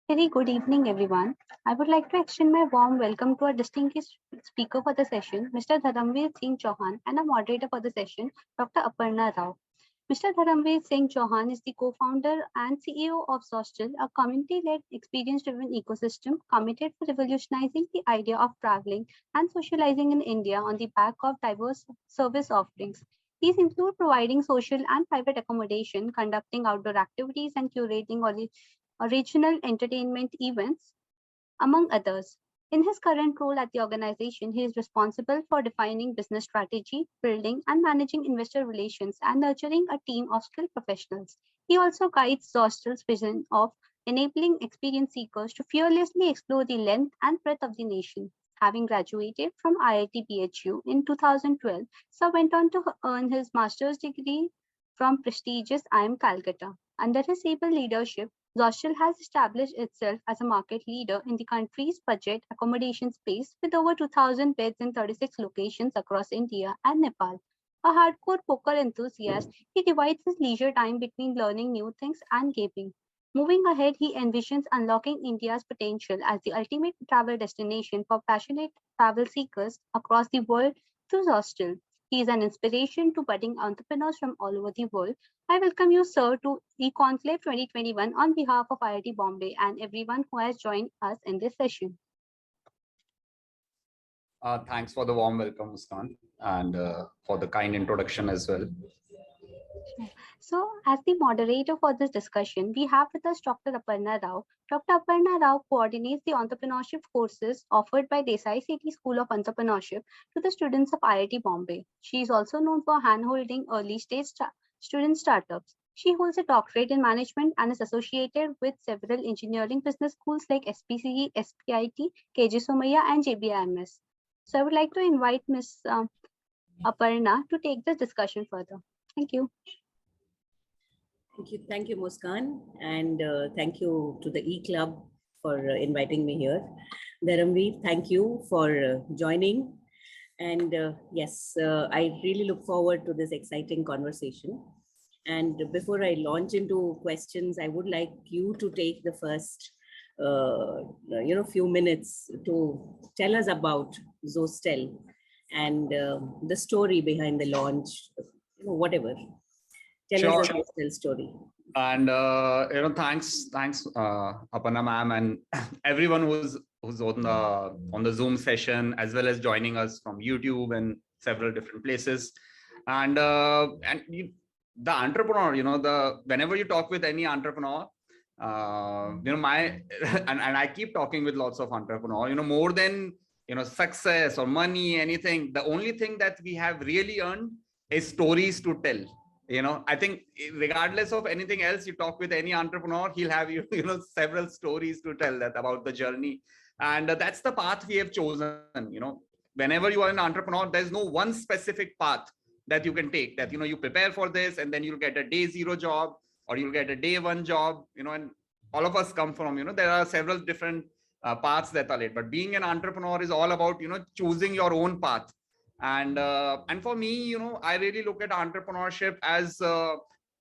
Very good evening, everyone. I would like to extend my warm welcome to our distinguished speaker for the session, Mr. Dharamveer Singh Chauhan, and our moderator for the session, Dr. Aparna Rao. Mr. Dharamveer Singh Chauhan is the co-founder and CEO of Zostel, a community-led, experience-driven ecosystem committed to revolutionizing the idea of traveling and socializing in India on the back of diverse service offerings. These include providing social and private accommodation, conducting outdoor activities, and curating regional entertainment events, among others. In his current role at the organization, he is responsible for defining business strategy, building and managing investor relations, and nurturing a team of skilled professionals. He also guides Zostel's vision of enabling experience seekers to fearlessly explore the length and breadth of the nation. Having graduated from IIT BHU in 2012, Sir went on to earn his master's degree from prestigious IIM Calcutta. Under his able leadership, Zostel has established itself as a market leader in the country's budget accommodation space with over 2,000 beds in 36 locations across India and Nepal. A hardcore poker enthusiast, he divides his leisure time between learning new things and gaming. Moving ahead, he envisions unlocking India's potential as the ultimate travel destination for passionate travel seekers across the world through Zostel. He is an inspiration to budding entrepreneurs from all over the world. I welcome you, sir, to eConclave 2021 on behalf of IIT Bombay and everyone who has joined us in this session. Thanks for the warm welcome, Muskan, and for the kind introduction as well. So, as the moderator for this discussion, we have with us Dr. Aparna Rao. Dr. Aparna Rao coordinates the entrepreneurship courses offered by Desai City School of Entrepreneurship to the students of IIT Bombay. She is also known for handholding early stage student startups. She holds a doctorate in management and is associated with several engineering business schools like SPCE, SPIT, KG Somaiya, and JBIMS. So, I would like to invite Ms. Aparna to take this discussion further. Thank you. Thank you, Muskan, and thank you to the E-Club for inviting me here. Dharamveer, thank you for joining. And yes, I really look forward to this exciting conversation. And before I launch into questions, I would like you to take the first, few minutes to tell us about Zostel and the story behind the launch, whatever. Tell us a Zostel story. And thanks, Aparna ma'am, and everyone who's on the Zoom session, as well as joining us from YouTube and several different places. And the entrepreneur, whenever you talk with any entrepreneur, my and I keep talking with lots of entrepreneurs, more than success or money, anything. The only thing that we have really earned is stories to tell. I think regardless of anything else, you talk with any entrepreneur, he'll have several stories to tell that about the journey. And that's the path we have chosen. Whenever you are an entrepreneur, there's no one specific path that you can take, that you prepare for this and then you'll get a day zero job or you'll get a day one job, and all of us come from, there are several different paths that are laid. But being an entrepreneur is all about, choosing your own path. And for me, I really look at entrepreneurship as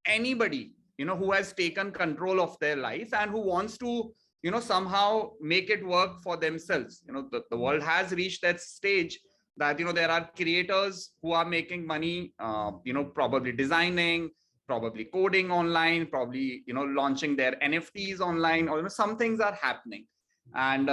anybody, who has taken control of their life and who wants to, somehow make it work for themselves. The world has reached that stage that, there are creators who are making money, probably designing, probably coding online, probably, launching their NFTs online, or, some things are happening. And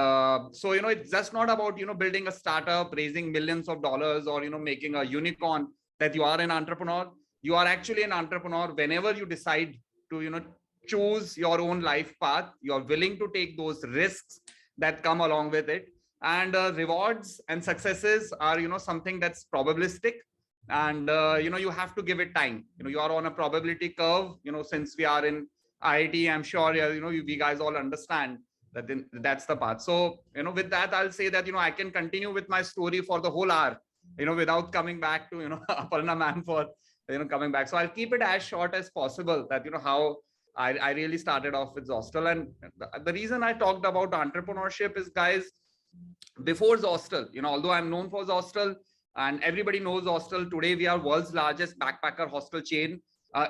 so, it's just not about, building a startup, raising millions of dollars, or, making a unicorn that you are an entrepreneur. You are actually an entrepreneur whenever you decide to, choose your own life path. You're willing to take those risks that come along with it. And rewards and successes are, something that's probabilistic. And, you have to give it time. You are on a probability curve, since we are in IIT, I'm sure, we guys all understand that's the path. So, with that, I'll say that, I can continue with my story for the whole hour, without coming back to, Aparna ma'am for, coming back. So I'll keep it as short as possible, that, how I really started off with Zostel. And the reason I talked about entrepreneurship is, guys, before Zostel, although I'm known for Zostel and everybody knows Zostel, today we are world's largest backpacker hostel chain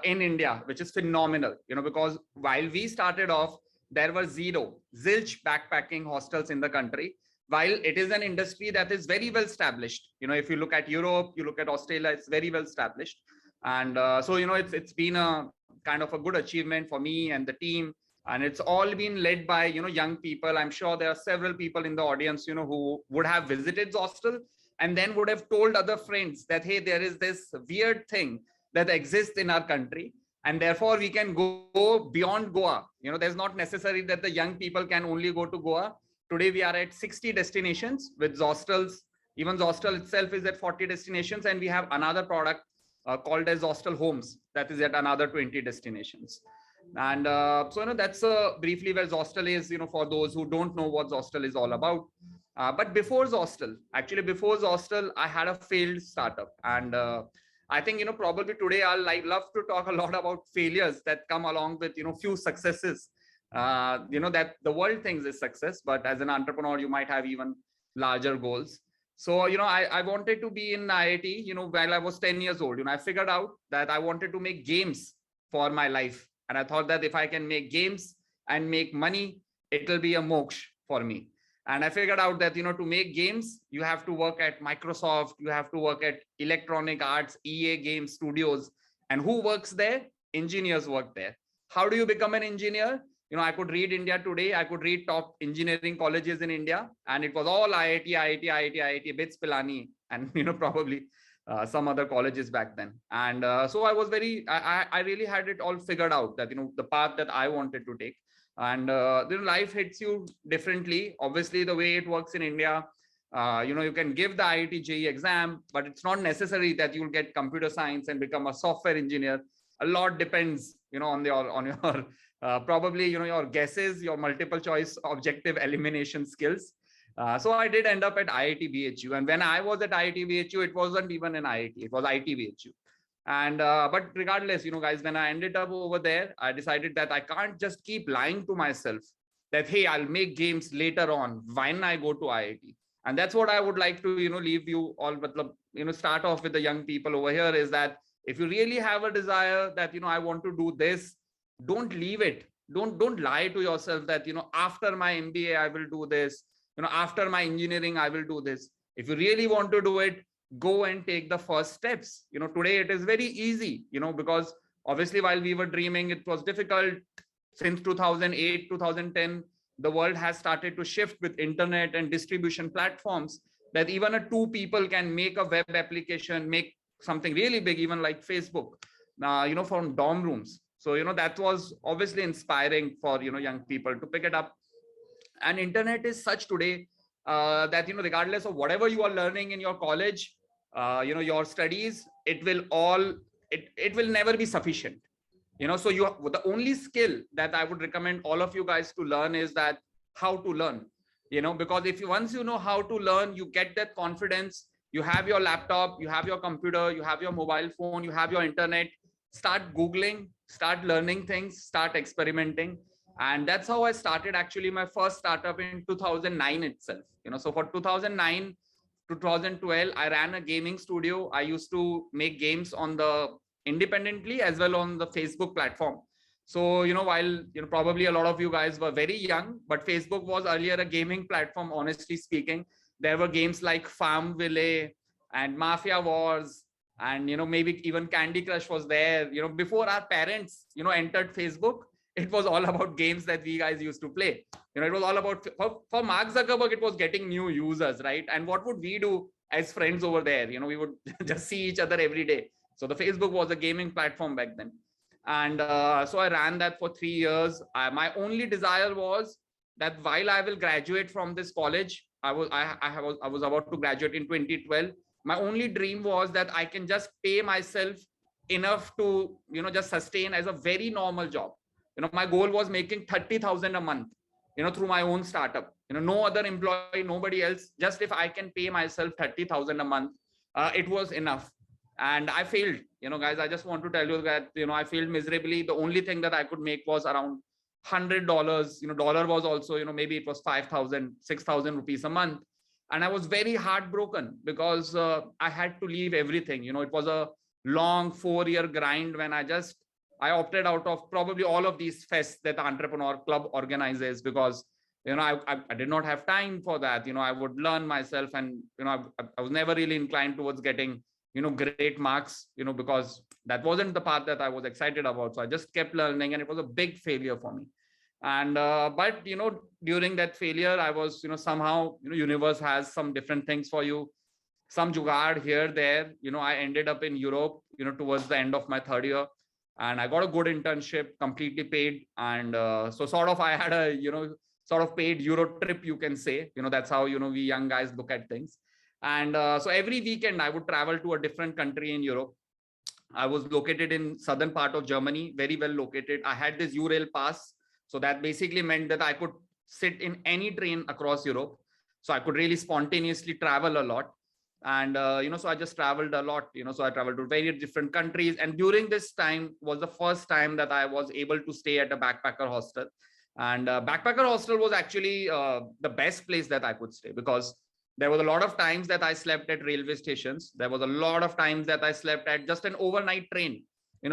in India, which is phenomenal, because while we started off, there were zilch backpacking hostels in the country, while it is an industry that is very well established. If you look at Europe, you look at Australia, it's very well established. And so, it's been a kind of a good achievement for me and the team. And it's all been led by, young people. I'm sure there are several people in the audience, who would have visited hostel and then would have told other friends that, hey, there is this weird thing that exists in our country. And therefore we can go beyond Goa. There's not necessary that the young people can only go to Goa. Today we are at 60 destinations with Zostals. Even Zostel itself is at 40 destinations, and we have another product called as Zostel Homes that is at another 20 destinations. And so that's briefly where Zostel is, for those who don't know what Zostel is all about. But before Zostel, I had a failed startup. And I think, probably today I'll love to talk a lot about failures that come along with, few successes, that the world thinks is success, but as an entrepreneur, you might have even larger goals. So, I wanted to be in IIT, while I was 10 years old. I figured out that I wanted to make games for my life. And I thought that if I can make games and make money, it will be a moksha for me. And I figured out that, to make games, you have to work at Microsoft, you have to work at Electronic Arts, EA Game Studios. And who works there? Engineers work there. How do you become an engineer? I could read India Today, I could read top engineering colleges in India, and it was all IIT, BITS Pilani, and probably some other colleges back then. And so I was I really had it all figured out that, the path that I wanted to take. And life hits you differently. Obviously, the way it works in India, you can give the IIT JEE exam, but it's not necessary that you'll get computer science and become a software engineer. A lot depends, on your probably, your guesses, your multiple choice objective elimination skills. So I did end up at IIT BHU. And when I was at IIT BHU, it wasn't even an IIT, it was IT BHU. And but regardless, guys, when I ended up over there, I decided that I can't just keep lying to myself that, hey, I'll make games later on when I go to IIT. And that's what I would like to, leave you all, but, start off with the young people over here, is that if you really have a desire that, I want to do this, don't leave it. Don't lie to yourself that, after my MBA, I will do this. After my engineering, I will do this. If you really want to do it, go and take the first steps. Today it is very easy, because obviously while we were dreaming, it was difficult. Since 2008, 2010, the world has started to shift with internet and distribution platforms, that even a two people can make a web application, make something really big, even like Facebook, from dorm rooms. So, that was obviously inspiring for, young people to pick it up. And internet is such today that, regardless of whatever you are learning in your college, your studies, it will never be sufficient. So the only skill that I would recommend all of you guys to learn is that how to learn, because once you know how to learn, you get that confidence, you have your laptop, you have your computer, you have your mobile phone, you have your internet, start Googling, start learning things, start experimenting. And that's how I started actually my first startup in 2009 itself. So for 2009 to 2012, I ran a gaming studio. I used to make games on the independently as well on the Facebook platform. So, while, probably a lot of you guys were very young, but Facebook was earlier a gaming platform, honestly speaking. There were games like Farmville and Mafia Wars, and, maybe even Candy Crush was there, before our parents, entered Facebook. It was all about games that we guys used to play. It was all about, for Mark Zuckerberg, it was getting new users, right? And what would we do as friends over there? We would just see each other every day. So the Facebook was a gaming platform back then. And so I ran that for 3 years. My only desire was that while I will graduate from this college, I was about to graduate in 2012. My only dream was that I can just pay myself enough to, just sustain as a very normal job. My goal was making 30,000 a month, through my own startup, no other employee, nobody else. Just if I can pay myself 30,000 a month, it was enough. And I failed, guys, I just want to tell you that, I failed miserably. The only thing that I could make was around $100, dollar was also, maybe it was 5,000, 6,000 rupees a month. And I was very heartbroken because I had to leave everything. It was a long 4-year grind when I just I opted out of probably all of these fests that the Entrepreneur Club organizes, because I did not have time for that. I would learn myself, and I was never really inclined towards getting great marks, because that wasn't the path that I was excited about. So I just kept learning, and it was a big failure for me. And but during that failure, I was somehow universe has some different things for you, some jugaad here, there. I ended up in Europe towards the end of my third year, and I got a good internship, completely paid. And so sort of I had a sort of paid Euro trip, you can say. That's how we young guys look at things. And so every weekend I would travel to a different country in Europe. I was located in southern part of Germany, very well located. I had this Eurail pass, so that basically meant that I could sit in any train across Europe. So I could really spontaneously travel a lot. And so I just traveled a lot. So I traveled to very different countries. And during this time was the first time that I was able to stay at a backpacker hostel. And backpacker hostel was actually the best place that I could stay, because there was a lot of times that I slept at railway stations. There was a lot of times that I slept at just an overnight train.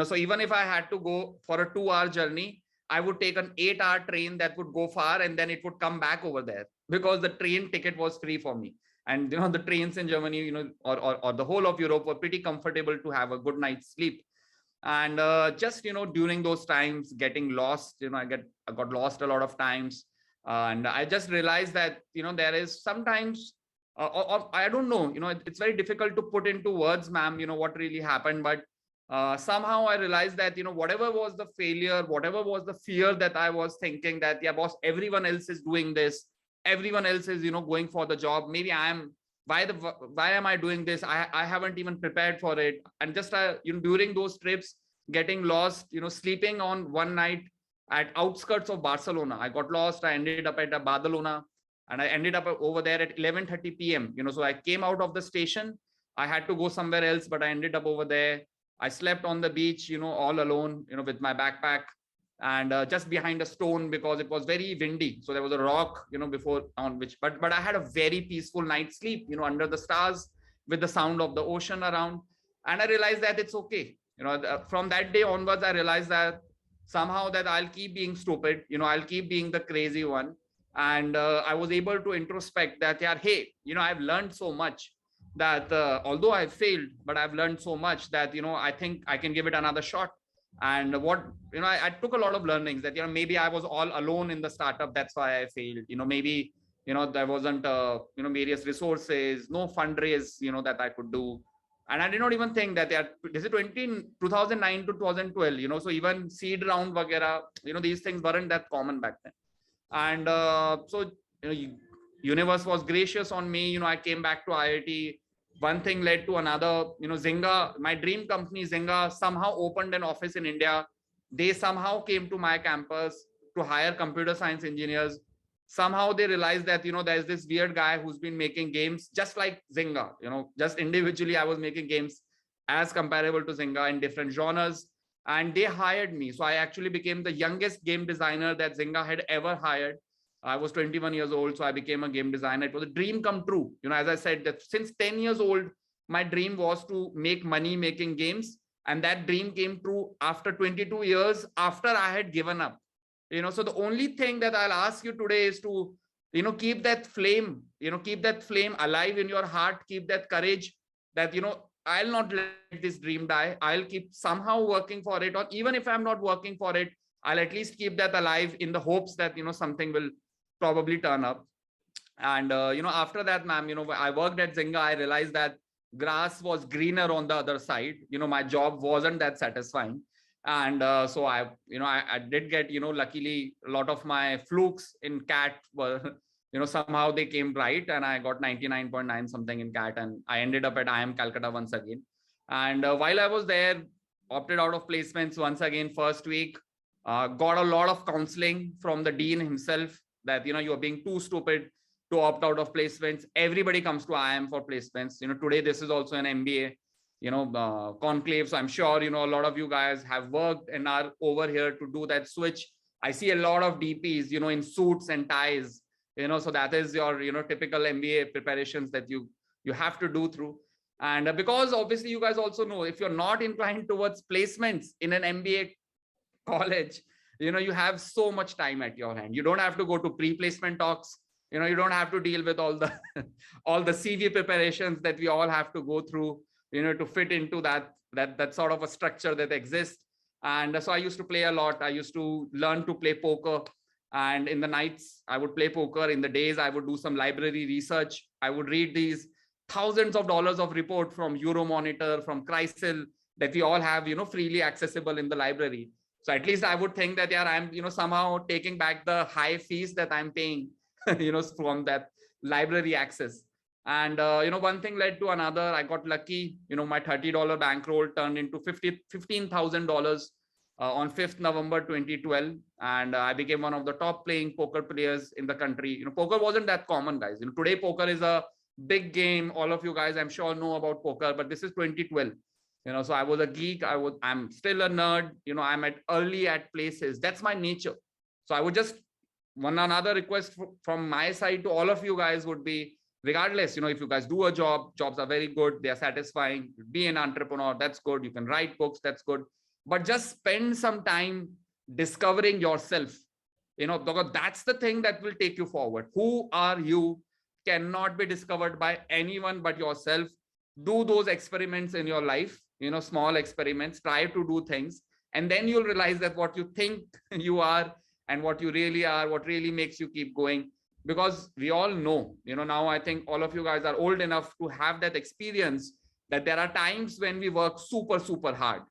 So even if I had to go for a 2-hour journey, I would take an 8-hour train that would go far, and then it would come back over there, because the train ticket was free for me. And the trains in Germany, or the whole of Europe, were pretty comfortable to have a good night's sleep. And just during those times, getting lost, I got lost a lot of times. And I just realized that there is sometimes or I don't know, it's very difficult to put into words, ma'am, what really happened. But somehow I realized that whatever was the failure, whatever was the fear that I was thinking, that yeah boss, everyone else is doing this, everyone else is going for the job, maybe I am, why am I doing this? I haven't even prepared for it. And just during those trips, getting lost, sleeping on one night at outskirts of Barcelona, I got lost. I ended up at Badalona, and I ended up over there at 11:30 p.m. So I came out of the station, I had to go somewhere else, but I ended up over there. I slept on the beach, all alone, with my backpack, and just behind a stone, because it was very windy. So there was a rock, before on which, but I had a very peaceful night's sleep, under the stars, with the sound of the ocean around. And I realized that it's okay. From that day onwards, I realized that somehow that I'll keep being stupid, I'll keep being the crazy one. And I was able to introspect that, yeah, hey, I've learned so much, that although I failed, but I've learned so much that, I think I can give it another shot. And what, I took a lot of learnings that, maybe I was all alone in the startup. That's why I failed. Maybe, there wasn't, various resources, no fundraise, that I could do. And I did not even think that this is 2009 to 2012, so even seed round, vagera, these things weren't that common back then. And so, universe was gracious on me. I came back to IIT. One thing led to another. Zynga, my dream company, Zynga, somehow opened an office in India. They somehow came to my campus to hire computer science engineers. Somehow they realized that, there's this weird guy who's been making games just like Zynga. Just individually, I was making games as comparable to Zynga in different genres. And they hired me. So I actually became the youngest game designer that Zynga had ever hired. I was 21 years old, so I became a game designer. It was a dream come true. As I said, that since 10 years old, my dream was to make money making games. And that dream came true after 22 years, after I had given up. So the only thing that I'll ask you today is to, keep that flame, keep that flame alive in your heart, keep that courage that, I'll not let this dream die. I'll keep somehow working for it. Or even if I'm not working for it, I'll at least keep that alive in the hopes that, something will probably turn up. And, after that, ma'am, I worked at Zynga. I realized that grass was greener on the other side. My job wasn't that satisfying. And so I did get, luckily a lot of my flukes in CAT were, somehow they came right, and I got 99.9 something in CAT, and I ended up at IIM Calcutta once again. And while I was there, opted out of placements once again, first week, got a lot of counseling from the dean himself that, you are being too stupid to opt out of placements. Everybody comes to IIM for placements. Today, this is also an MBA, conclave. So I'm sure, a lot of you guys have worked and are over here to do that switch. I see a lot of DPs, in suits and ties, so that is your, typical MBA preparations that you have to do through. And because obviously you guys also know, if you're not inclined towards placements in an MBA college, you have so much time at your hand. You don't have to go to pre-placement talks. You don't have to deal with all the all the CV preparations that we all have to go through, to fit into that sort of a structure that exists. And so I used to play a lot. I used to learn to play poker. And in the nights, I would play poker. In the days, I would do some library research. I would read these thousands of dollars of report from Euromonitor, from Crisil, that we all have, freely accessible in the library. So at least I would think that, yeah, I'm, somehow taking back the high fees that I'm paying, from that library access. And, one thing led to another. I got lucky, my $30 bankroll turned into $15,000 on 5th November 2012. And I became one of the top playing poker players in the country. Poker wasn't that common, guys. Today poker is a big game. All of you guys, I'm sure, know about poker, but this is 2012. So I was a geek. I'm still a nerd. I'm early at places. That's my nature. So I would just, another request from my side to all of you guys would be, regardless, if you guys do a job, jobs are very good. They are satisfying. Be an entrepreneur. That's good. You can write books. That's good. But just spend some time discovering yourself, because that's the thing that will take you forward. Who are you cannot be discovered by anyone but yourself. Do those experiments in your life, small experiments, try to do things, and then you'll realize that what you think you are and what you really are, what really makes you keep going. Because we all know, now I think all of you guys are old enough to have that experience, that there are times when we work super, super hard.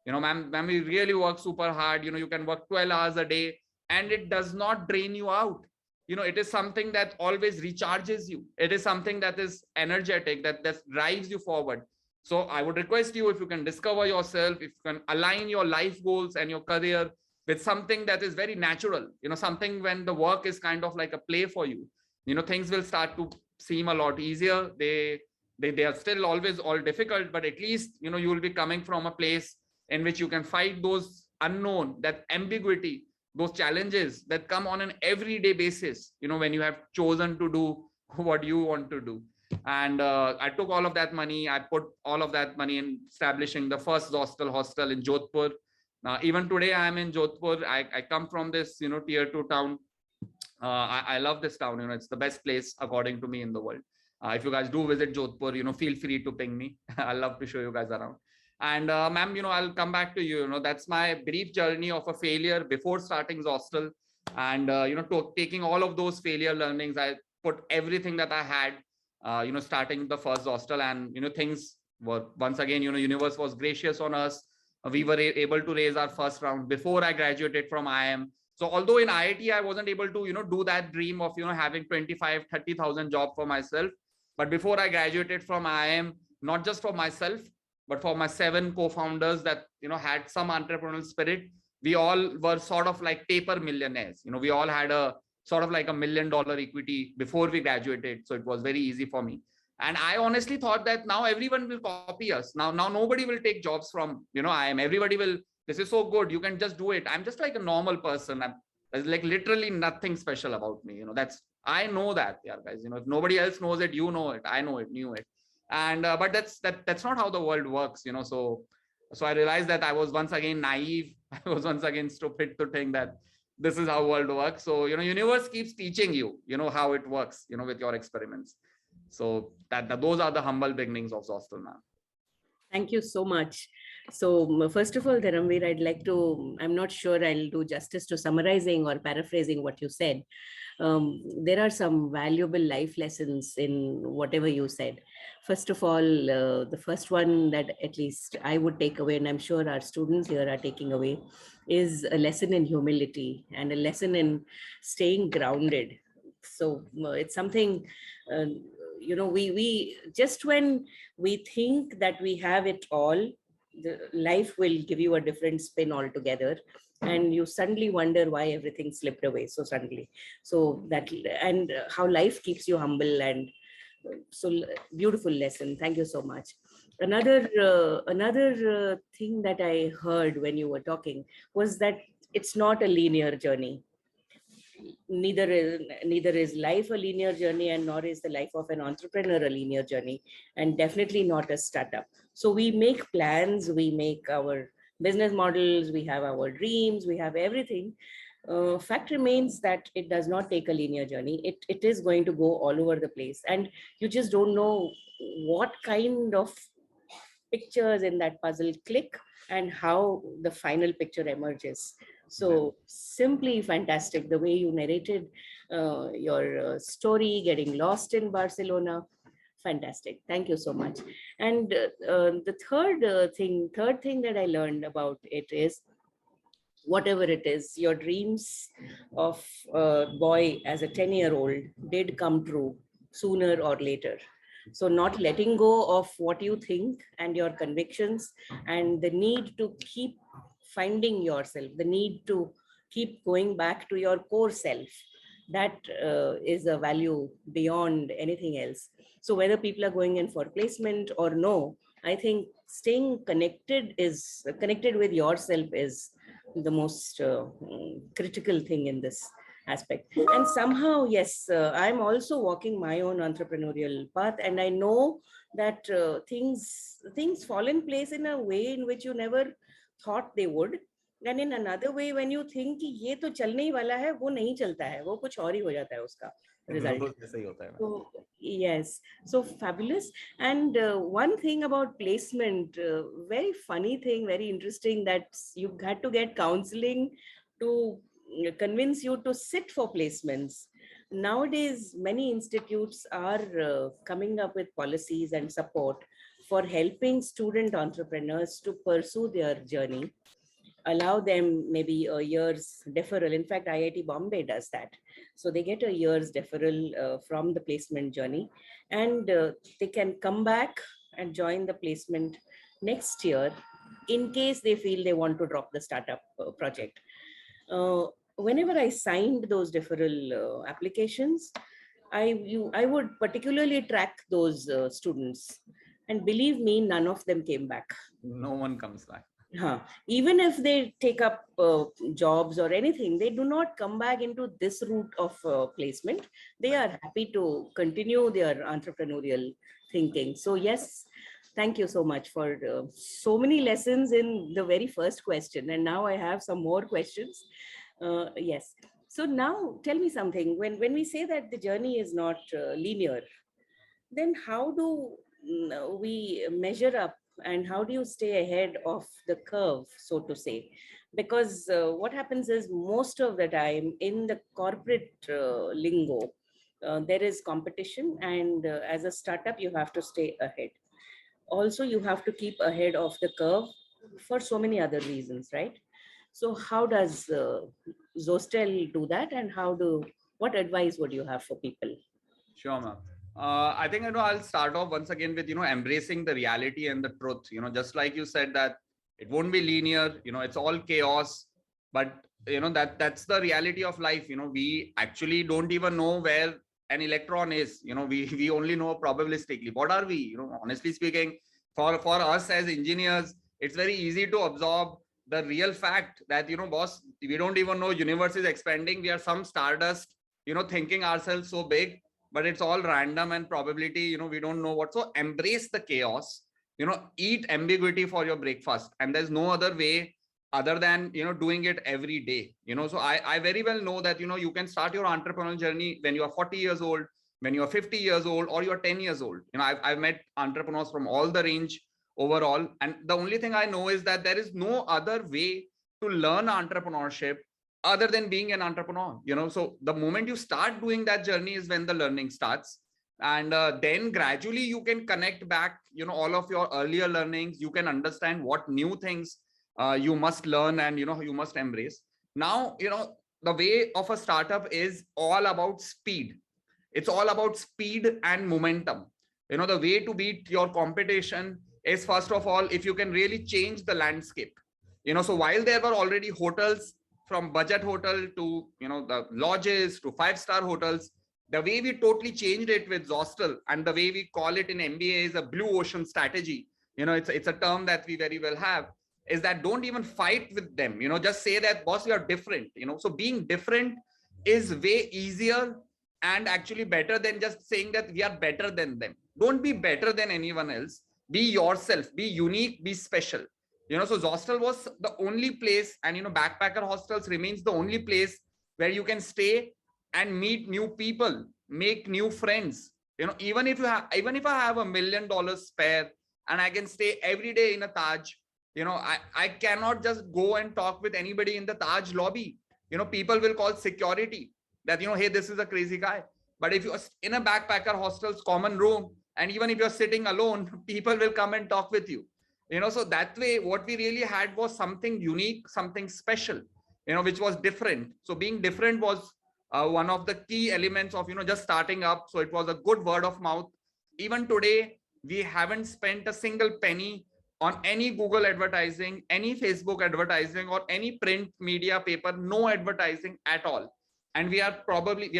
When we really work super hard, you can work 12 hours a day and it does not drain you out. It is something that always recharges you. It is something that is energetic, that drives you forward. So I would request you, if you can discover yourself, if you can align your life goals and your career with something that is very natural, something when the work is kind of like a play for you, things will start to seem a lot easier. They are still always all difficult, but at least, you will be coming from a place in which you can fight those unknown, that ambiguity, those challenges that come on an everyday basis, when you have chosen to do what you want to do. And I took all of that money. I put all of that money in establishing the first hostel in Jodhpur. Even today, I am in Jodhpur. I come from this, tier 2 town. I love this town. It's the best place, according to me, in the world. If you guys do visit Jodhpur, feel free to ping me. I love to show you guys around. And ma'am, I'll come back to you. That's my brief journey of a failure before starting Zostel. And, taking all of those failure learnings, I put everything that I had, starting the first Zostel. And, things were, once again, universe was gracious on us. We were able to raise our first round before I graduated from IIM. So although in IIT, I wasn't able to, do that dream of, having 25, 30,000 job for myself. But before I graduated from IIM, not just for myself, but for my 7 co-founders that, had some entrepreneurial spirit, we all were sort of like paper millionaires. We all had a sort of like $1 million equity before we graduated. So it was very easy for me. And I honestly thought that now everyone will copy us. Now nobody will take jobs from, IIM. Everybody will, this is so good. You can just do it. I'm just like a normal person. There's like literally nothing special about me. I know that, yeah, guys, if nobody else knows it, you know it. I know it, knew it. And but that's not how the world works, so I realized that I was once again naive. I was once again stupid to think that this is how world works. So universe keeps teaching you, how it works, with your experiments. So those are the humble beginnings of Zostel, ma'am. Thank you so much. So first of all, Dharamveer, I'd like to, I'm not sure I'll do justice to summarizing or paraphrasing what you said. There are some valuable life lessons in whatever you said. First of all, the first one that at least I would take away, and I'm sure our students here are taking away, is a lesson in humility and a lesson in staying grounded. So it's something, we just when we think that we have it all, the life will give you a different spin altogether. And you suddenly wonder why everything slipped away so suddenly. So that, and how life keeps you humble. And so beautiful lesson. Thank you so much. Another thing that I heard when you were talking was that it's not a linear journey. Neither is life a linear journey, and nor is the life of an entrepreneur a linear journey, and definitely not a startup. So we make plans, we make our business models, we have our dreams, we have everything. Fact remains that it does not take a linear journey. It is going to go all over the place, and you just don't know what kind of pictures in that puzzle click and how the final picture emerges. So simply fantastic the way you narrated your story, getting lost in Barcelona. Fantastic. Thank you so much. And the third thing that I learned about it is, whatever it is, your dreams of a boy as a 10-year-old did come true sooner or later. So not letting go of what you think and your convictions, and the need to keep finding yourself, the need to keep going back to your core self, that is a value beyond anything else. So whether people are going in for placement or no, I think staying connected with yourself is the most critical thing in this aspect. And somehow, yes, I'm also walking my own entrepreneurial path, and I know that things fall in place in a way in which you never thought they would. And in another way, when you think कि ये तो चलने ही वाला है, वो नहीं चलता है, वो कुछ और ही हो जाता है उसका result. So yes, so fabulous. And one thing about placement, very funny thing, very interesting, that you had to get counseling to convince you to sit for placements. Nowadays, many institutes are coming up with policies and support for helping student entrepreneurs to pursue their journey, allow them maybe a year's deferral. In fact, IIT Bombay does that. So they get a year's deferral from the placement journey, and they can come back and join the placement next year in case they feel they want to drop the startup project. Whenever I signed those deferral applications, I would particularly track those students, and believe me, none of them came back. No one comes back. Even if they take up jobs or anything, they do not come back into this route of placement. They are happy to continue their entrepreneurial thinking. So yes, thank you so much for so many lessons in the very first question. And now I have some more questions. Yes. So now tell me something. When we say that the journey is not linear, then how do we measure up, and how do you stay ahead of the curve, so to say? Because what happens is, most of the time in the corporate lingo, there is competition, and as a startup, you have to stay ahead. Also, you have to keep ahead of the curve for so many other reasons, right? So how does Zostel do that, and what advice would you have for people? Sure, ma'am. I think, I'll start off once again with, embracing the reality and the truth, just like you said that it won't be linear, it's all chaos, but, that's the reality of life. We actually don't even know where an electron is, we only know probabilistically. What are we, honestly speaking, for us as engineers, it's very easy to absorb the real fact that, boss, we don't even know universe is expanding. We are some stardust, thinking ourselves so big, but it's all random and probability, we don't know what. So embrace the chaos, eat ambiguity for your breakfast. And there's no other way other than, doing it every day, so I very well know that, you can start your entrepreneurial journey when you are 40 years old, when you are 50 years old, or you're 10 years old. I've met entrepreneurs from all the range overall. And the only thing I know is that there is no other way to learn entrepreneurship other than being an entrepreneur. So the moment you start doing that journey is when the learning starts. And then gradually you can connect back, all of your earlier learnings. You can understand what new things you must learn and, you must embrace. Now, the way of a startup is all about speed. It's all about speed and momentum. The way to beat your competition is, first of all, if you can really change the landscape. So while there were already hotels, from budget hotel to, the lodges to 5-star hotels, the way we totally changed it with Zostel, and the way we call it in MBA is a blue ocean strategy. It's a term that we very well have, is that don't even fight with them. Just say that, boss, you are different. So being different is way easier and actually better than just saying that we are better than them. Don't be better than anyone else. Be yourself, be unique, be special. So Zostel was the only place, and backpacker hostels remains the only place where you can stay and meet new people, make new friends. Even if I have $1 million spare and I can stay every day in a Taj, I cannot just go and talk with anybody in the Taj lobby. People will call security that, hey, this is a crazy guy. But if you're in a backpacker hostel's common room, and even if you're sitting alone, people will come and talk with you. So that way, what we really had was something unique, something special, which was different. So being different was one of the key elements of, just starting up. So it was a good word of mouth. Even today, we haven't spent a single penny on any Google advertising, any Facebook advertising, or any print media paper, no advertising at all. And we are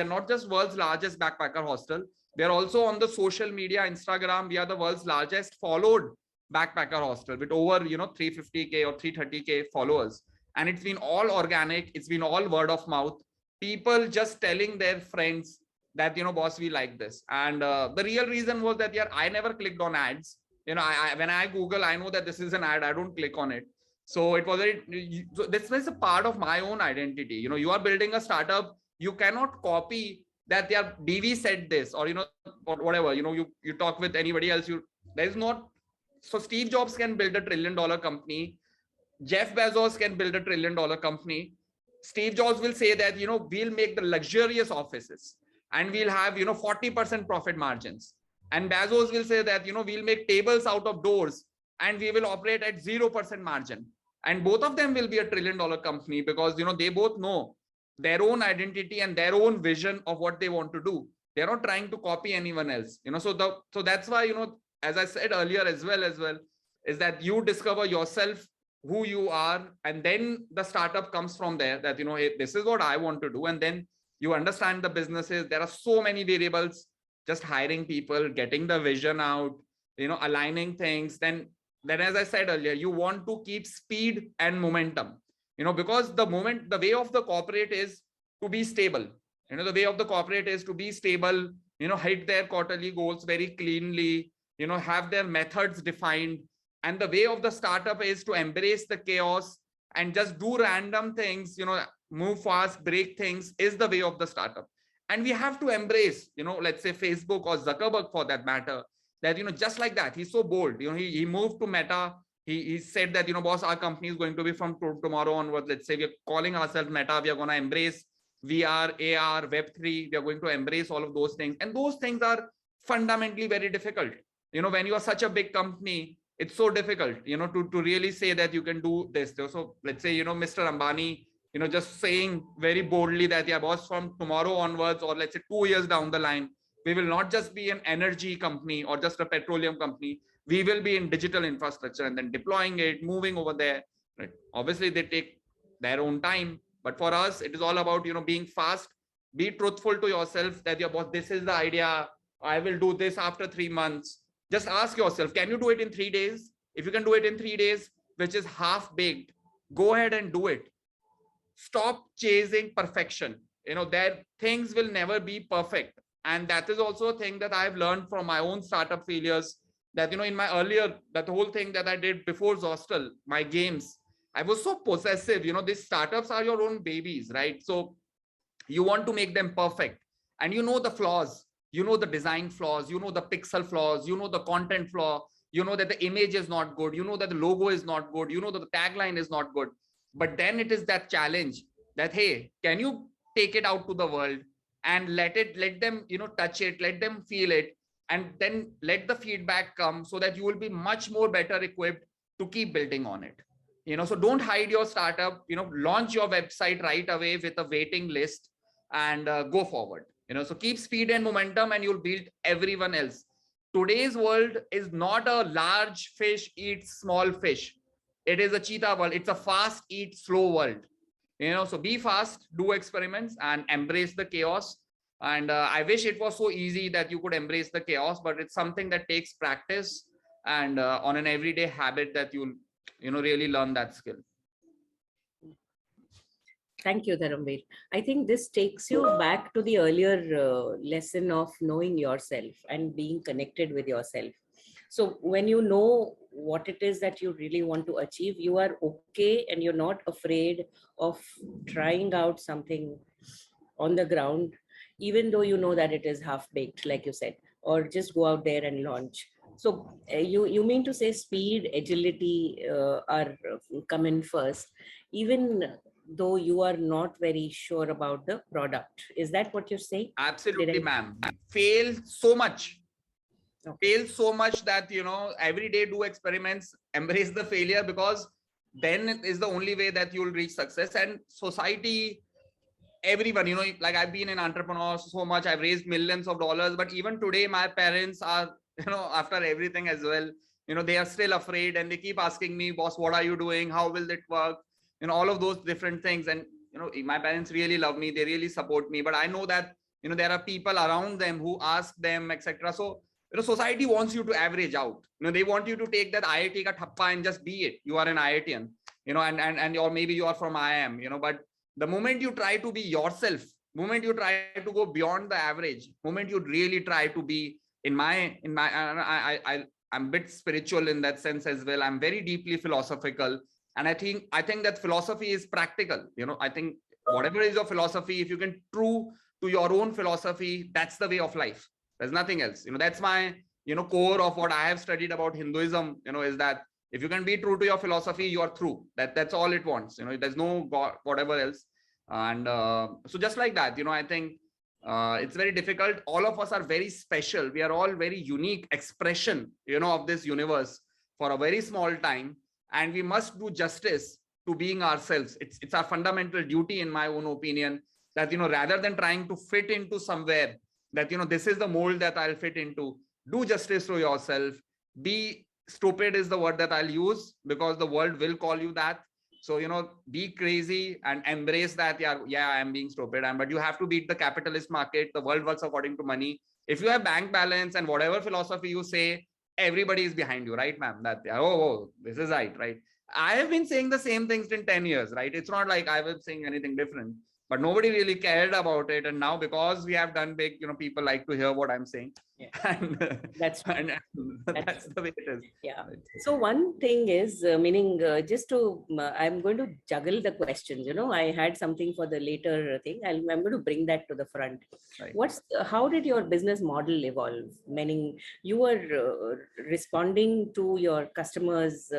not just world's largest backpacker hostel. We are also on the social media, Instagram. We are the world's largest followed backpacker hostel with over 350K or 330K followers. And it's been all organic. It's been all word of mouth. People just telling their friends that, boss, we like this. And the real reason was that, I never clicked on ads. When I Google, I know that this is an ad. I don't click on it. So it was so this was a part of my own identity. You are building a startup. You cannot copy that DV said this, or or whatever. You talk with anybody else. There's not. So Steve Jobs can build $1 trillion company. Jeff Bezos can build $1 trillion company. Steve Jobs will say that, we'll make the luxurious offices and we'll have, 40% profit margins. And Bezos will say that, we'll make tables out of doors and we will operate at 0% margin. And both of them will be $1 trillion company because, they both know their own identity and their own vision of what they want to do. They're not trying to copy anyone else, so that's why, as I said earlier as well, is that you discover yourself, who you are, and then the startup comes from there that, hey, this is what I want to do. And then you understand the businesses. There are so many variables, just hiring people, getting the vision out, aligning things. Then as I said earlier, you want to keep speed and momentum, because the way of the corporate is to be stable. The way of the corporate is to be stable, hit their quarterly goals very cleanly, have their methods defined. And the way of the startup is to embrace the chaos and just do random things, move fast, break things is the way of the startup. And we have to embrace, let's say Facebook or Zuckerberg for that matter, that, just like that, he's so bold. He moved to Meta. He said that, boss, our company is going to be from tomorrow onward. Let's say we're calling ourselves Meta. We are going to embrace VR, AR, Web3. We are going to embrace all of those things. And those things are fundamentally very difficult. When you are such a big company, it's so difficult, to really say that you can do this. So let's say, Mr. Ambani, just saying very boldly that, yeah, boss, from tomorrow onwards, or let's say 2 years down the line, we will not just be an energy company or just a petroleum company. We will be in digital infrastructure, and then deploying it, moving over there. Right? Obviously, they take their own time. But for us, it is all about, being fast, be truthful to yourself that, your boss, this is the idea. I will do this after 3 months. Just ask yourself, can you do it in 3 days? If you can do it in 3 days, which is half baked, go ahead and do it. Stop chasing perfection. That things will never be perfect. And that is also a thing that I've learned from my own startup failures, that, in my earlier, that whole thing that I did before Zostel, my games, I was so possessive. These startups are your own babies, right? So you want to make them perfect, and the flaws. The design flaws, the pixel flaws, the content flaw, that the image is not good, that the logo is not good, that the tagline is not good. But then it is that challenge that, hey, can you take it out to the world and let them, touch it, let them feel it, and then let the feedback come so that you will be much more better equipped to keep building on it. So don't hide your startup, launch your website right away with a waiting list and go forward. So keep speed and momentum, and you'll beat everyone else. Today's world is not a large fish eats small fish. It is a cheetah world. It's a fast eat slow world. So be fast, do experiments, and embrace the chaos. And I wish it was so easy that you could embrace the chaos, but it's something that takes practice and on an everyday habit that you'll, really learn that skill. Thank you, Dharamveer. I think this takes you back to the earlier lesson of knowing yourself and being connected with yourself. So when you know what it is that you really want to achieve, you are okay and you're not afraid of trying out something on the ground, even though you know that it is half baked, like you said, or just go out there and launch. So you mean to say speed, agility are come in first, even though you are not very sure about the product. Is that what you're saying? Absolutely, ma'am. Fail so much. Okay. Fail so much that, you know, every day do experiments, embrace the failure, because then it is the only way that you'll reach success. And society, everyone, you know, like I've been an entrepreneur so much, I've raised millions of dollars, but even today my parents are, you know, after everything as well, you know, they are still afraid and they keep asking me, boss, what are you doing? How will it work? You know, all of those different things. And, you know, my parents really love me, they really support me, but I know that, you know, there are people around them who ask them, etc. So, you know, society wants you to average out. You know, they want you to take that IIT ka thappa and just be it. You are an IITian, you know, and or maybe you are from IIM, you know, but the moment you try to be yourself, moment you try to go beyond the average, moment you really try to be I'm a bit spiritual in that sense as well. I'm very deeply philosophical. And I think that philosophy is practical. You know, I think whatever is your philosophy, if you can true to your own philosophy, that's the way of life. There's nothing else. You know, that's my, you know, core of what I have studied about Hinduism, you know, is that if you can be true to your philosophy, you are through. That's all it wants. You know, there's no God, whatever else. And so just like that, you know, I think it's very difficult. All of us are very special. We are all very unique expression, you know, of this universe for a very small time. And we must do justice to being ourselves. It's our fundamental duty, in my own opinion, that, you know, rather than trying to fit into somewhere that, you know, this is the mold that I'll fit into, do justice to yourself. Be stupid is the word that I'll use, because the world will call you that. So, you know, be crazy and embrace that. Yeah, I'm being stupid. But you have to beat the capitalist market. The world works according to money. If you have bank balance and whatever philosophy you say, everybody is behind you, right, ma'am? That, oh, this is right. I have been saying the same things in 10 years, right? It's not like I was saying anything different, but nobody really cared about it. And now, because we have done big, you know, people like to hear what I'm saying. Yeah. And That's that's the way it is. Yeah. So one thing is, meaning just to, I'm going to juggle the questions, you know, I had something for the later thing. I'm going to bring that to the front. Right. How did your business model evolve? Meaning you were responding to your customers'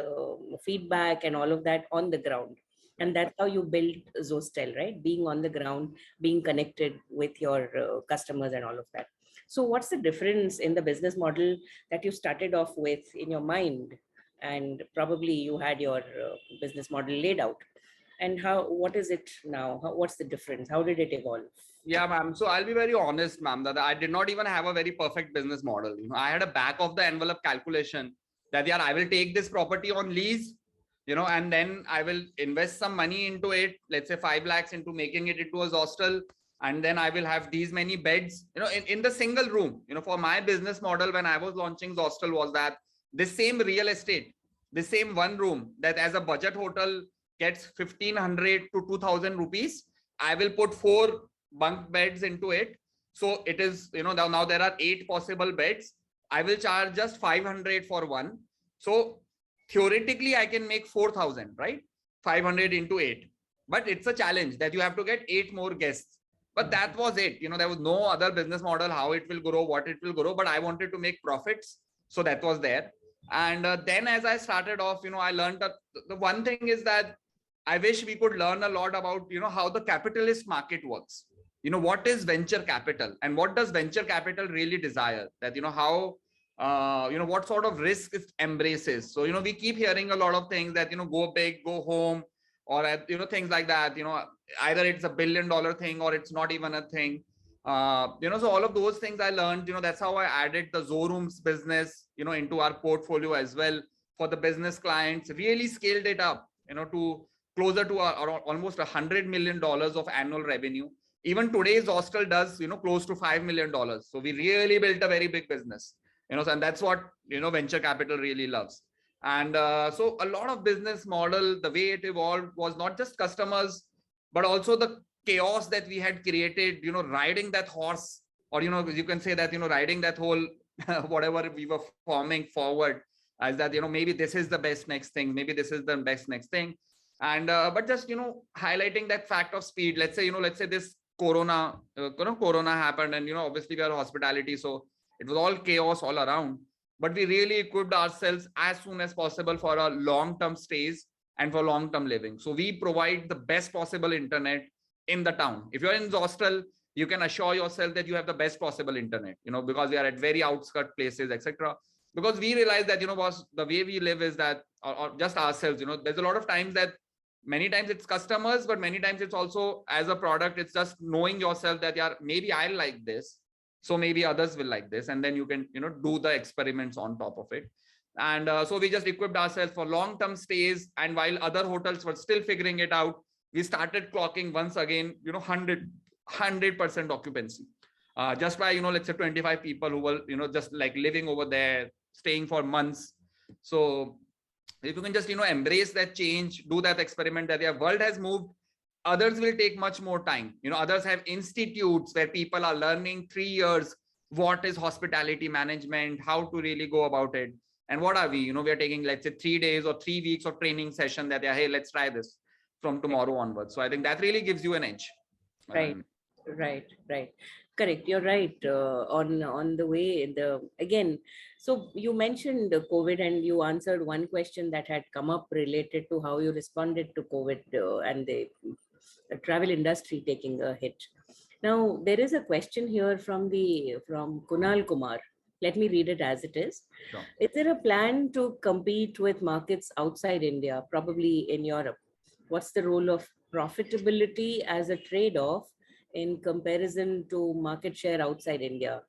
feedback and all of that on the ground. And that's how you built Zostel, right? Being on the ground, being connected with your customers and all of that. So what's the difference in the business model that you started off with in your mind, and probably you had your business model laid out, and what is it now? What's the difference? How did it evolve? Yeah, ma'am. So I'll be very honest, ma'am, that I did not even have a very perfect business model. You know, I had a back of the envelope calculation that, yeah, I will take this property on lease, you know, and then I will invest some money into it, let's say 5 lakhs into making it into a hostel. And then I will have these many beds, you know, in the single room. You know, for my business model, when I was launching the hostel, was that the same real estate, the same one room that as a budget hotel gets 1,500 to 2,000 rupees, I will put 4 bunk beds into it. So it is, you know, now there are 8 possible beds. I will charge just 500 for one. So theoretically, I can make 4,000, right? 500 into 8. But it's a challenge that you have to get 8 more guests. But that was it. You know, there was no other business model, how it will grow, what it will grow. But I wanted to make profits. So that was there. And then as I started off, you know, I learned that the one thing is that I wish we could learn a lot about, you know, how the capitalist market works. You know, what is venture capital and what does venture capital really desire? That, you know, how, you know, what sort of risk it embraces. So, you know, we keep hearing a lot of things that, you know, go big, go home, or, you know, things like that. You know, either it's $1 billion thing or it's not even a thing. You know, so all of those things I learned, you know, that's how I added the Zorooms business, you know, into our portfolio as well for the business clients, really scaled it up, you know, to closer to almost $100 million of annual revenue. Even today's hostel does, you know, close to $5 million. So we really built a very big business, you know, and that's what, you know, venture capital really loves. And so a lot of business model, the way it evolved was not just customers, but also the chaos that we had created, you know, riding that horse, or, you know, you can say that, you know, riding that whole whatever we were forming forward as that, maybe this is the best next thing, maybe this is the best next thing. And but just highlighting that fact of speed. Let's say this corona happened, and obviously we are hospitality, so it was all chaos all around, but we really equipped ourselves as soon as possible for our long-term stays and for long-term living. So we provide the best possible internet in the town. If you're in the hostel, you can assure yourself that you have the best possible internet, because we are at very outskirt places, etc. Because we realize that, boss, the way we live is that, or just ourselves, there's a lot of times that many times it's customers, but many times it's also as a product, it's just knowing yourself that, yeah, maybe I like this, so maybe others will like this, and then you can do the experiments on top of it. And so we just equipped ourselves for long-term stays, and while other hotels were still figuring it out, we started clocking once again 100% occupancy, just by let's say 25 people who were just like living over there, staying for months. So if you can just embrace that change, do that experiment, that the world has moved, others will take much more time. Others have institutes where people are learning 3 years what is hospitality management, how to really go about it. And what are we? We are taking, let's say, 3 days or 3 weeks of training session that, hey, let's try this from tomorrow onwards. So I think that really gives you an edge. Right. Correct. You're right on the way. Again, so you mentioned COVID, and you answered one question that had come up related to how you responded to COVID and the travel industry taking a hit. Now, there is a question here from Kunal Kumar. Let me read it as it is. Sure. Is there a plan to compete with markets outside India, probably in Europe? What's the role of profitability as a trade-off in comparison to market share outside India?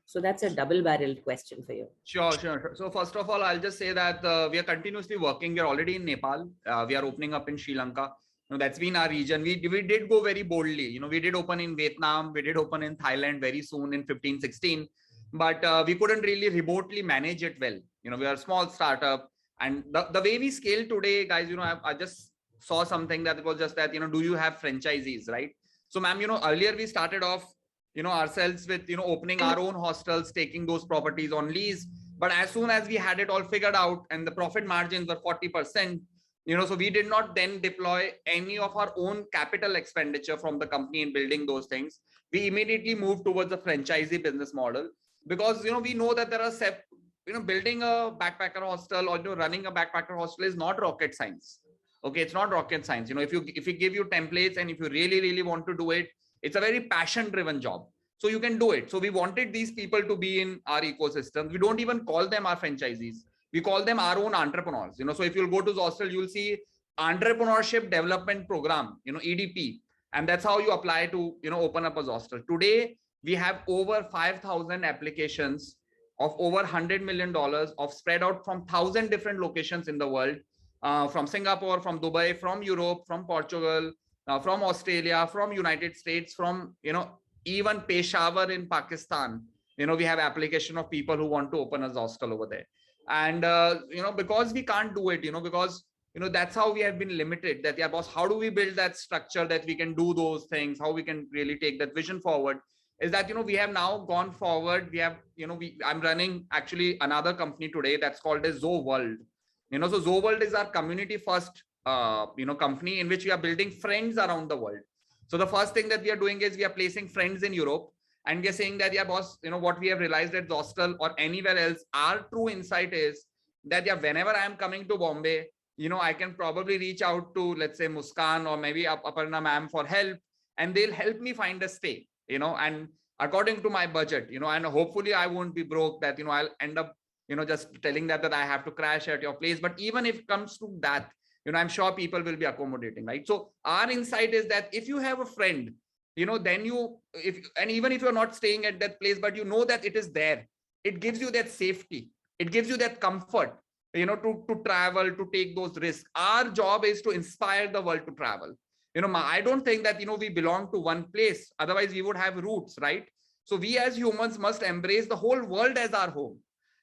So that's a double-barreled question for you. Sure. So first of all, I'll just say that we are continuously working. We are already in Nepal. We are opening up in Sri Lanka. That's been our region. We did go very boldly. We did open in Vietnam. We did open in Thailand very soon in 15, 16. But we couldn't really remotely manage it well. We are a small startup. And the way we scale today, guys, I just saw something that was just that, do you have franchisees, right? So ma'am, earlier we started off, ourselves with, opening our own hostels, taking those properties on lease. But as soon as we had it all figured out and the profit margins were 40%, so we did not then deploy any of our own capital expenditure from the company in building those things. We immediately moved towards a franchisee business model, because, we know that there are building a backpacker hostel or running a backpacker hostel is not rocket science. Okay, it's not rocket science. If you give you templates, and if you really want to do it, it's a very passion driven job. So you can do it. So we wanted these people to be in our ecosystem. We don't even call them our franchisees. We call them our own entrepreneurs. So if you'll go to the hostel, you'll see Entrepreneurship Development Program, EDP. And that's how you apply to, open up a hostel. Today, we have over 5,000 applications of over $100 million of spread out from 1,000 different locations in the world. From Singapore, from Dubai, from Europe, from Portugal, from Australia, from United States, from, even Peshawar in Pakistan. We have application of people who want to open a hostel over there. And, because we can't do it, because, that's how we have been limited, that, yeah, boss, how do we build that structure that we can do those things, how we can really take that vision forward, is that, we have now gone forward. We have, I'm running actually another company today that's called as Zo World. So Zo World is our community first, company in which we are building friends around the world. So the first thing that we are doing is we are placing friends in Europe, and we are saying that, yeah, boss, what we have realized at the hostel or anywhere else, our true insight is that, yeah, whenever I am coming to Bombay, I can probably reach out to, let's say, Muskan or maybe Aparna ma'am for help, and they'll help me find a stay, and according to my budget, and hopefully I won't be broke that, I'll end up, just telling that I have to crash at your place. But even if it comes to that, I'm sure people will be accommodating, right? So our insight is that if you have a friend, then even if you're not staying at that place, but that it is there, it gives you that safety. It gives you that comfort, to travel, to take those risks. Our job is to inspire the world to travel. I don't think that, we belong to one place. Otherwise we would have roots, right? So we as humans must embrace the whole world as our home.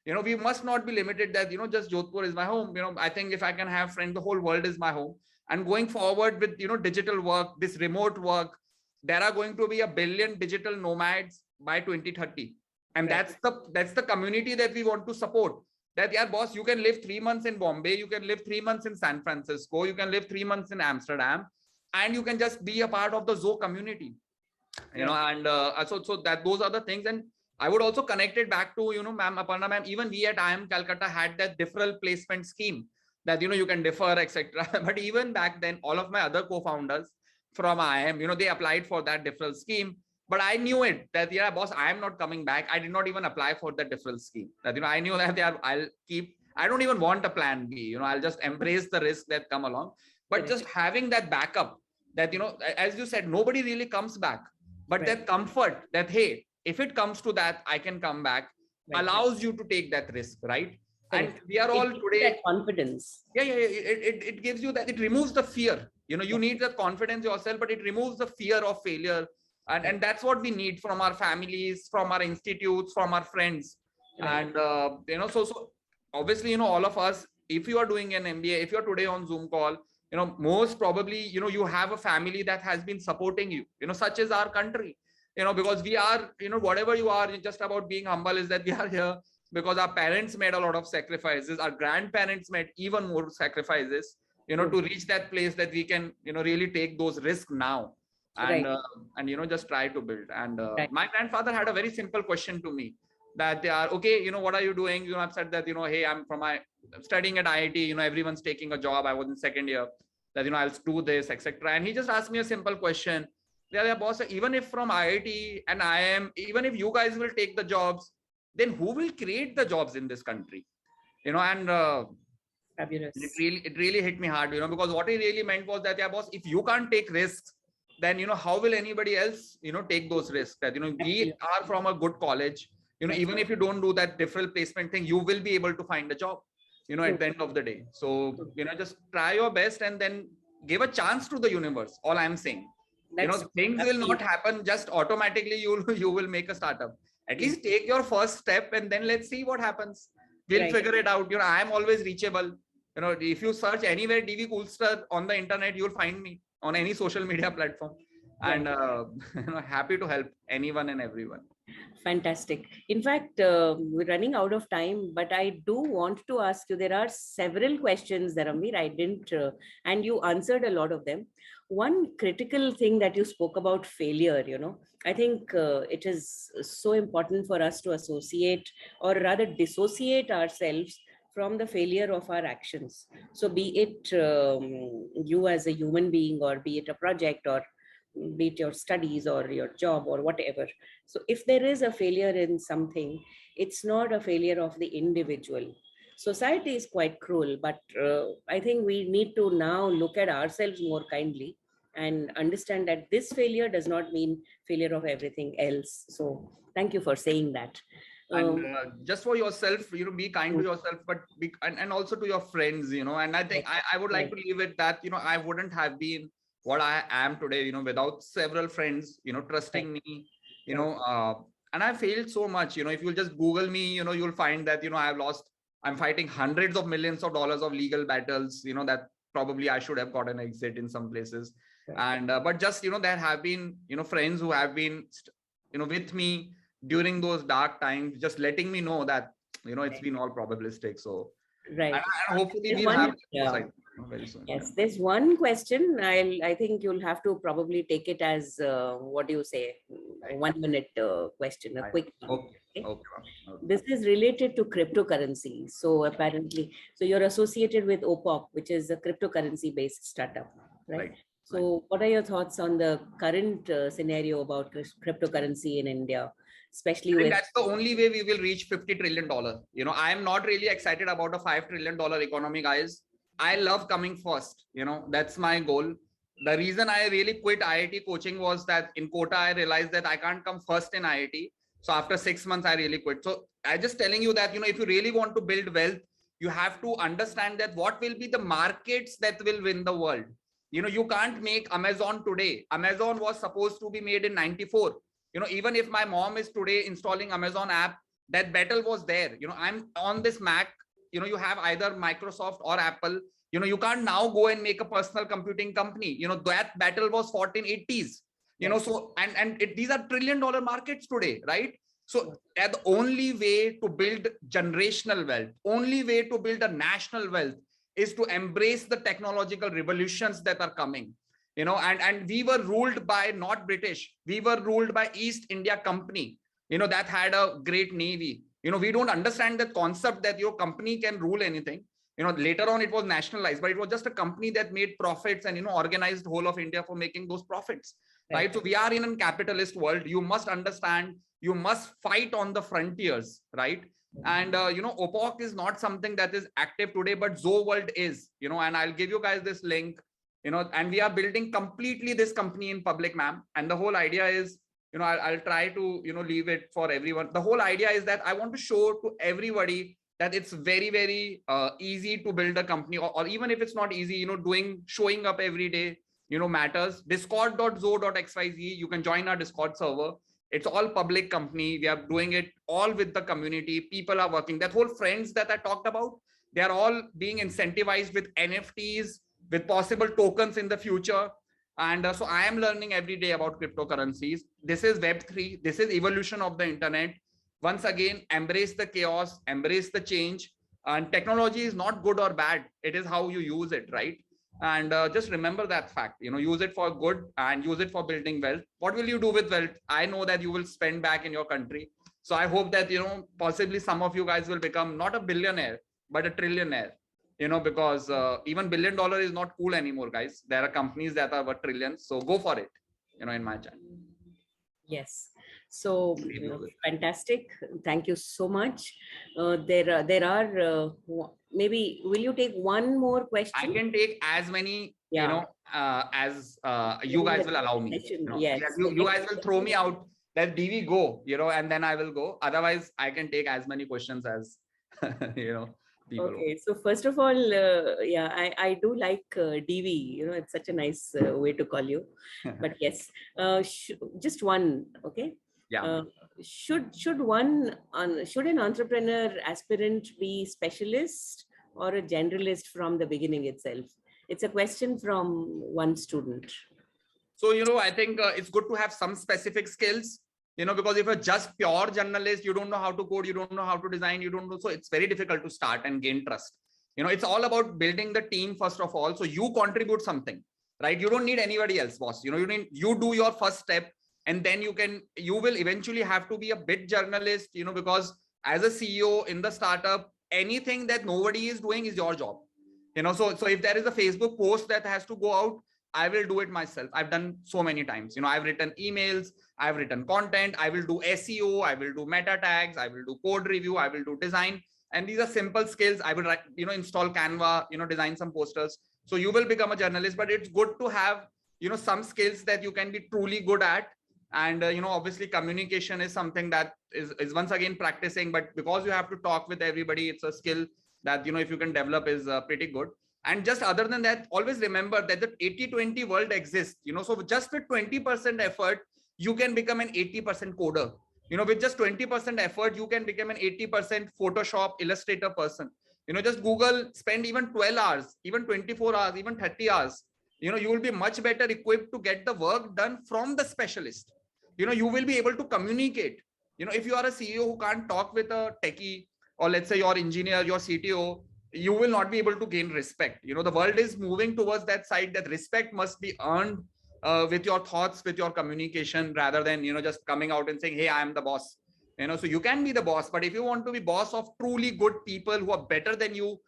We must not be limited that, just Jodhpur is my home. I think if I can have friends, the whole world is my home. And going forward with, digital work, this remote work, there are going to be 1 billion digital nomads by 2030. And that's the community that we want to support. That, yeah, boss, you can live 3 months in Bombay, you can live 3 months in San Francisco, you can live 3 months in Amsterdam, and you can just be a part of the Zoho community. You know, and so that those are the things. And I would also connect it back to, you know, ma'am, Aparna ma'am, even we at IIM Calcutta had that deferral placement scheme that, you know, you can defer, etc. But even back then, all of my other co-founders from IIM, you know, they applied for that deferral scheme. But I knew it that, yeah, boss, I am not coming back. I did not even apply for the deferral scheme. That, you know, I knew that, yeah, I don't even want a plan B, you know, I'll just embrace the risk that come along. But just having that backup that, you know, as you said, nobody really comes back. But that comfort that, hey, if it comes to that, I can come back, allows you to take that risk, right? And we are all today. That confidence. Yeah. It gives you that, it removes the fear. You know, you need the confidence yourself, but it removes the fear of failure. And that's what we need from our families, from our institutes, from our friends. And, you know, so obviously, you know, all of us, if you are doing an MBA, if you're today on Zoom call, you know, most probably, you know, you have a family that has been supporting you, you know, such as our country, you know, because we are, you know, whatever you are, just about being humble is that we are here because our parents made a lot of sacrifices. Our grandparents made even more sacrifices, you know, to reach that place that we can, you know, really take those risks now. And, and, you know, just try to build. And my grandfather had a very simple question to me that they are, okay, you know, what are you doing? You know, I've said that, you know, hey, I'm studying at IIT, you know, everyone's taking a job. I was in second year, that, you know, I'll do this, etc. And he just asked me a simple question. Yeah, boss, even if from IIT and IIM, even if you guys will take the jobs, then who will create the jobs in this country? You know, and fabulous. It really hit me hard, you know, because what he really meant was that, yeah, boss, if you can't take risks, then, you know, how will anybody else, you know, take those risks? That, you know, we are from a good college, you know, even if you don't do that deferral placement thing, you will be able to find a job, you know, at the end of the day. So, you know, just try your best and then give a chance to the universe. All I'm saying, you know, things will not happen just automatically. You will make a startup. At least take your first step and then let's see what happens. We'll figure it out. You know, I am always reachable. You know, if you search anywhere DV Coolster on the internet, you'll find me on any social media platform. And you know, happy to help anyone and everyone. Fantastic. In fact, we're running out of time, but I do want to ask you, there are several questions, Dharamveer, I didn't, and you answered a lot of them. One critical thing that you spoke about failure, you know, I think it is so important for us to associate or rather dissociate ourselves from the failure of our actions. So be it you as a human being, or be it a project, or be it your studies or your job or whatever. So if there is a failure in something, it's not a failure of the individual. Society is quite cruel, but I think we need to now look at ourselves more kindly and understand that this failure does not mean failure of everything else. So thank you for saying that. And just for yourself, you know, be kind to yourself, but be, and also to your friends, you know. And I think I would like to leave it that, you know, I wouldn't have been what I am today, you know, without several friends, you know, trusting me, you know, and I failed so much, you know. If you'll just Google me, you know, you'll find that, you know, I'm fighting hundreds of millions of dollars of legal battles, you know, that probably I should have got an exit in some places. And, but just, you know, there have been, you know, friends who have been, you know, with me during those dark times, just letting me know that, you know, it's been all probabilistic. So, and hopefully we'll have very soon. Yes, there's one question. I think you'll have to probably take it as what do you say, 1 minute question, a quick one. Okay. This is related to cryptocurrency. So apparently, so you're associated with OPOP, which is a cryptocurrency based startup, right? So what are your thoughts on the current scenario about cryptocurrency in India? Especially with that's the only way we will reach $50 trillion. You know, I am not really excited about a $5 trillion economy, guys. I love coming first. You know, that's my goal. The reason I really quit IIT coaching was that in Kota, I realized that I can't come first in IIT. So after 6 months, I really quit. So I'm just telling you that, you know, if you really want to build wealth, you have to understand that what will be the markets that will win the world. You know, you can't make Amazon today. Amazon was supposed to be made in '94. You know, even if my mom is today installing Amazon app, that battle was there. You know, I'm on this Mac, you know, you have either Microsoft or Apple. You know, you can't now go and make a personal computing company. You know, that battle was fought in '80s. You know, so, and these are $1 trillion markets today, right? So they're the only way to build generational wealth, only way to build a national wealth is to embrace the technological revolutions that are coming. And we were ruled by not British, we were ruled by East India Company, that had a great navy. We don't understand the concept that your company can rule anything. Later on it was nationalized, but it was just a company that made profits and organized whole of India for making those profits. Right. So we are in a capitalist world. You must understand, you must fight on the frontiers, right? And OPOC is not something that is active today, but ZoWorld is, and I'll give you guys this link, and we are building completely this company in public, ma'am. And the whole idea is, I'll try to, leave it for everyone. The whole idea is that I want to show to everybody that it's very, very easy to build a company, or even if it's not easy, showing up every day, matters. Discord.zo.xyz, you can join our Discord server. It's all public company. We are doing it all with the community. People are working. That whole friends that I talked about, they are all being incentivized with NFTs, with possible tokens in the future. And so I am learning every day about cryptocurrencies. This is Web3. This is evolution of the internet. Once again, embrace the chaos, embrace the change. And technology is not good or bad. It is how you use it, right? And just remember that fact, use it for good and use it for building wealth. What will you do with wealth? I know that you will spend back in your country. So I hope that, possibly some of you guys will become not a billionaire, but a trillionaire, because even $1 billion is not cool anymore, guys. There are companies that are worth trillions. So go for it, in my channel. Yes. So fantastic. Thank you so much. There are maybe, will you take one more question? I can take as many, as you guys will allow me. Yes. You guys will throw me out. Let DV go, and then I will go. Otherwise, I can take as many questions as, people. Okay. So first of all, I do like DV. It's such a nice way to call you. But yes, just one. Okay. Yeah. Should an entrepreneur aspirant be specialist or a generalist from the beginning itself? It's a question from one student. So, I think it's good to have some specific skills, because if you're just pure journalist, you don't know how to code, you don't know how to design, you don't know. So it's very difficult to start and gain trust. It's all about building the team first of all. So you contribute something, right? You don't need anybody else, boss. You do your first step. And then you will eventually have to be a bit journalist, because as a CEO in the startup, anything that nobody is doing is your job. So if there is a Facebook post that has to go out, I will do it myself. I've done so many times. I've written emails, I've written content, I will do SEO, I will do meta tags, I will do code review, I will do design. And these are simple skills. I will, install Canva, design some posters. So you will become a journalist, but it's good to have, some skills that you can be truly good at. And, obviously communication is something that is once again practicing, but because you have to talk with everybody, it's a skill that, if you can develop is pretty good. And just other than that, always remember that the 80-20 world exists, so just with 20% effort, you can become an 80% coder. With just 20% effort, you can become an 80% Photoshop Illustrator person. Just Google, spend even 12 hours, even 24 hours, even 30 hours. You will be much better equipped to get the work done from the specialist. You will be able to communicate. If you are a CEO who can't talk with a techie, or let's say your engineer, your CTO, you will not be able to gain respect. The world is moving towards that side, that respect must be earned with your thoughts, with your communication, rather than, just coming out and saying, hey, I am the boss. So you can be the boss, but if you want to be boss of truly good people who are better than you,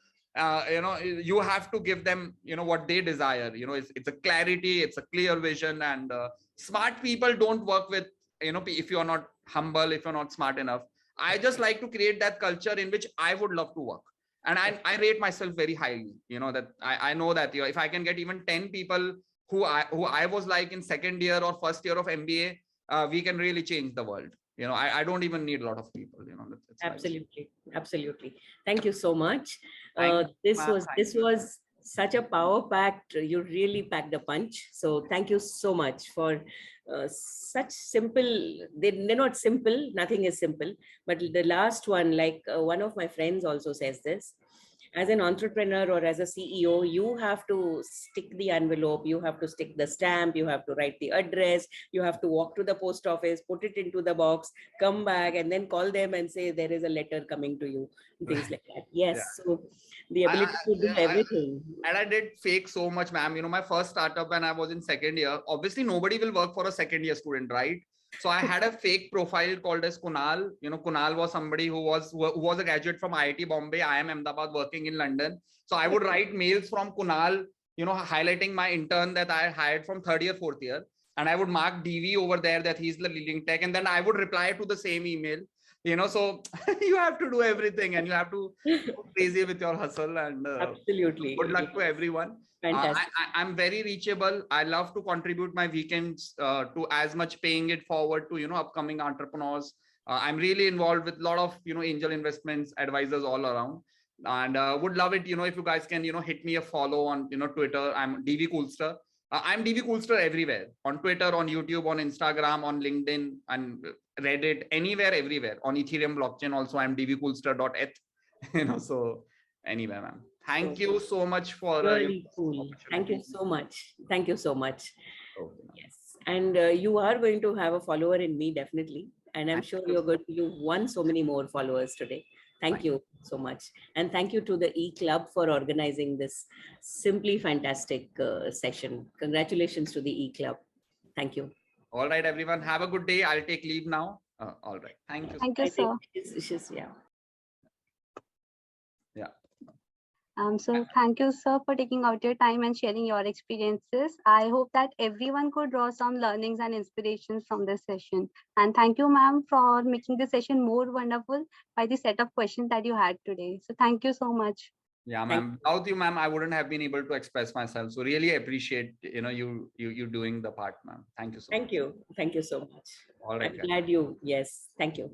you have to give them, what they desire. It's a clarity, it's a clear vision, and smart people don't work with, if you're not humble, if you're not smart enough. I just like to create that culture in which I would love to work. And I rate myself very highly, that I know that, if I can get even 10 people who I was like in second year or first year of MBA, we can really change the world. I don't even need a lot of people, that's absolutely. Absolutely. Thank you so much. This was such a power-packed, you really packed the punch. So thank you so much for such simple, they're not simple, nothing is simple, but the last one, like one of my friends also says this, as an entrepreneur or as a CEO, you have to stick the envelope, you have to stick the stamp, you have to write the address, you have to walk to the post office, put it into the box, come back, and then call them and say there is a letter coming to you, things like that. Yes. Yeah. So the ability to do everything. And I did fake so much, ma'am. You know, my first startup when I was in second year, obviously nobody will work for a second year student, right? So I had a fake profile called as Kunal. You know, Kunal was somebody who was a graduate from IIT Bombay. I am Ahmedabad working in London. So I would write mails from Kunal, you know, highlighting my intern that I hired from third year, fourth year. And I would mark DV over there that he's the leading tech. And then I would reply to the same email, you know, so you have to do everything and you have to go crazy with your hustle. And Absolutely. good luck to everyone. Fantastic. I'm very reachable. I love to contribute my weekends to as much paying it forward to, you know, upcoming entrepreneurs. I'm really involved with a lot of, you know, angel investments, advisors all around, and would love it, you know, if you guys can, you know, hit me a follow on, you know, Twitter. I'm DV Coolster. I'm DV Coolster everywhere, on Twitter, on YouTube, on Instagram, on LinkedIn, and Reddit, anywhere, everywhere. On Ethereum blockchain also, I'm dvcoolster.eth. You know, so anyway, ma'am. Thank you so much for really cool. Thank you so much. Thank you so much. Okay. Yes, and you are going to have a follower in me, definitely, and I'm sure you won so many more followers today. Thank you so much, and thank you to the E Club for organizing this simply fantastic session. Congratulations to the E Club. Thank you. All right, everyone. Have a good day. I'll take leave now. All right. Thank you. Thank you, sir. Yeah. So thank you, sir, for taking out your time and sharing your experiences. I hope that everyone could draw some learnings and inspirations from this session. And thank you, ma'am, for making the session more wonderful by the set of questions that you had today. So thank you so much. Yeah, ma'am. Without you, ma'am, I wouldn't have been able to express myself. So really appreciate, you know, you doing the part, ma'am. Thank you so much. Thank you. Thank you so much. All right. I'm glad you, yes. Thank you.